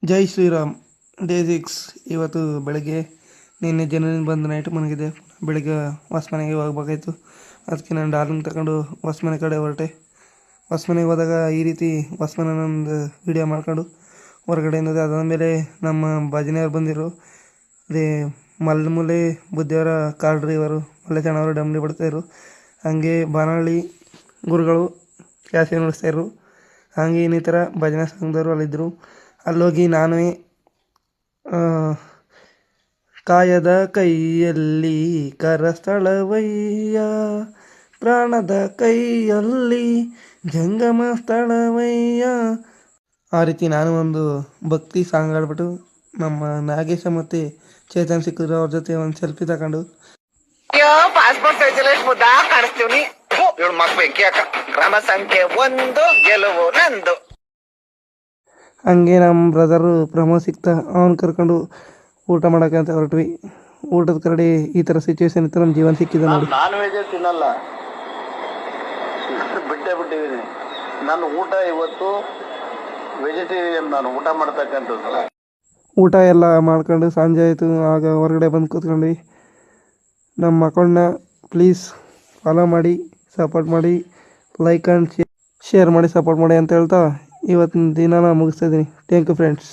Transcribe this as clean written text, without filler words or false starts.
ಜೈ Shriram. Day 6. ಇವತ್ತು ಬೆಳಗ್ಗೆ ನಿನ್ನೆ ಜನವರಿ ಬಂದು ನೈಟ್ ಮನಗಿದೆ. ಬೆಳಗ್ಗೆ ಹೊಸ್ಮನೆಗೆ ಹೋಗ್ಬೇಕಾಯ್ತು. ಅದಕ್ಕೆ ನಾನು ಡಾರ್ಲಿಂಗ್ ತಗೊಂಡು ಹೊಸ್ಮನೆ ಕಡೆ ಹೊರಟೆ. ಹೊಸ್ಮನೆಗೆ ಹೋದಾಗ ಈ ರೀತಿ ಹೊಸ್ಮನೊಂದು ವೀಡಿಯೋ ಮಾಡ್ಕೊಂಡು ಹೊರಗಡೆಯಿಂದ ಅದಾದಮೇಲೆ ನಮ್ಮ ಭಜನೆಯವ್ರು ಬಂದಿರು. ಅದೇ ಮಲ್ಮೂಲೆ ಬುದ್ಧಿಯವರ ಕಾರ್ ಡ್ರೈವರು ಮಲ್ಲೇಶಣ್ಣವರು ಡಮ್ಲಿ ಬಿಡ್ತಾಯಿರು. ಹಾಗೆ ಬಾನಹಳ್ಳಿ ಗುರುಗಳು ಕ್ಯಾಸೆ ನಡೆಸ್ತಾಯಿರು. ಹಾಗೆ ಇನ್ನಿತರ ಭಜನಾ ಸಂಘದವರು ಅಲ್ಲಿದ್ದರು. ಅಲ್ಲೋಗಿ ನಾನು ಕಾಯದ ಕೈಯಲ್ಲಿ ಕರಸ್ಥಳವಯ್ಯ, ಪ್ರಾಣದ ಕೈಯಲ್ಲಿ ಜಂಗಮ ಸ್ಥಳವಯ್ಯ, ಆ ರೀತಿ ನಾನು ಒಂದು ಭಕ್ತಿ ಸಾಂಗ್ ಆಡ್ಬಿಟ್ಟು ನಮ್ಮ ನಾಗೇಶ ಮತ್ತು ಚೇತನ್ ಸಿಕ್ಕಿದ್ರು. ಅವ್ರ ಜೊತೆ ಒಂದು ಸೆಲ್ಫಿ ತಗೊಂಡು ಪಾಸ್ಪೋರ್ಟ್ ಸೈಜಲ್ಲಿ ಮುದ್ದಾ ಕಾಣಿಸ್ತೀವಿ. ಇವಳು ಮಕ್ ಬೆಂಕಿ ಹಾಕ. ಕ್ರಮ ಸಂಖ್ಯೆ 1 ಗೆಲುವು ನಂದು. ಹಂಗೆ ನಮ್ಮ ಬ್ರದರು ಪ್ರಮೋದ್ ಸಿಕ್ತ, ಅವನು ಕರ್ಕೊಂಡು ಊಟ ಮಾಡೋಕ್ಕಂತ ಹೊರಟ್ವಿ. ಊಟದ ಕರಡಿ ಈ ಥರ ಸಿಚುವೇಶನ್ ಇತ್ತು. ನಮ್ಮ ಜೀವನ ಸಿಕ್ಕಿದೆ ನೋಡಿ. ನಾನ್ ವೆಜ್ ತಿನ್ನಲ್ಲ, ಬಿಟ್ಟಿದ್ದೀನಿ. ನನ್ನ ಊಟ ಇವತ್ತು ವೆಜಿಟೇರಿಯನ್. ನಾನು ಊಟ ಮಾಡ್ತಕ್ಕಂಥದ್ದು. ಊಟ ಎಲ್ಲ ಮಾಡ್ಕೊಂಡು ಸಂಜೆ ಆಯಿತು. ಆಗ ಹೊರಗಡೆ ಬಂದು ಕೂತ್ಕೊಂಡ್ವಿ. ನಮ್ಮ ಅಕೌಂಟ್ನ ಪ್ಲೀಸ್ ಫಾಲೋ ಮಾಡಿ, ಸಪೋರ್ಟ್ ಮಾಡಿ, ಲೈಕ್ ಆ್ಯಂಡ್ ಶೇರ್ ಮಾಡಿ, ಸಪೋರ್ಟ್ ಮಾಡಿ ಅಂತ ಹೇಳ್ತಾ ಇವತ್ತಿನ ದಿನ ಮುಗಿಸ್ತಾ ಇದ್ದೀನಿ. Thank you friends.